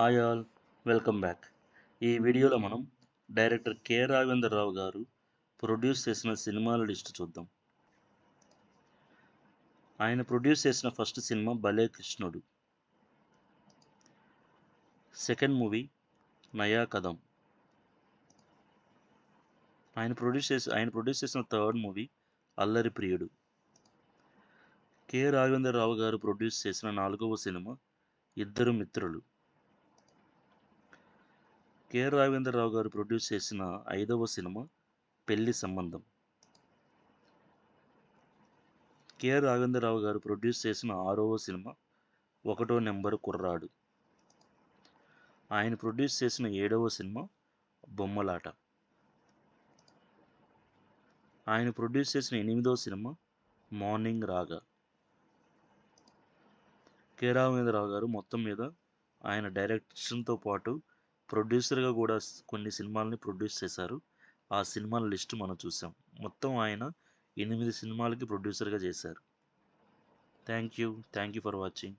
Hi all, welcome back. ఈ వీడియోలో మనం డైరెక్టర్ కె రాఘవేంద్రరావు గారు ప్రొడ్యూస్ చేసిన సినిమాల లిస్ట్ చూద్దాం. ఆయన ప్రొడ్యూస్ చేసిన ఫస్ట్ సినిమా భలే కృష్ణుడు. సెకండ్ మూవీ నయా కదం. ఆయన ప్రొడ్యూస్ చేసిన థర్డ్ మూవీ అల్లరి ప్రియుడు. కె రాఘవేంద్రరావు గారు ప్రొడ్యూస్ చేసిన నాలుగవ సినిమా ఇద్దరు మిత్రులు. కె రాఘవేంద్రరావు గారు ప్రొడ్యూస్ చేసిన ఐదవ సినిమా పెళ్లి సంబంధం. కె రాఘవేంద్రరావు గారు ప్రొడ్యూస్ చేసిన ఆరవ సినిమా ఒకటో నెంబరు కుర్రాడు. ఆయన ప్రొడ్యూస్ చేసిన ఏడవ సినిమా బొమ్మలాట. ఆయన ప్రొడ్యూస్ చేసిన ఎనిమిదవ సినిమా మార్నింగ్ రాగా. కె రాఘవేంద్రరావు గారు మొత్తం మీద ఆయన డైరెక్షన్తో పాటు ప్రొడ్యూసర్గా కూడా కొన్ని సినిమాలని ప్రొడ్యూస్ చేశారు. ఆ సినిమాల లిస్ట్ మనం చూసాం. మొత్తం ఆయన 8 సినిమాలకి ప్రొడ్యూసర్గా చేశారు. Thank you for watching.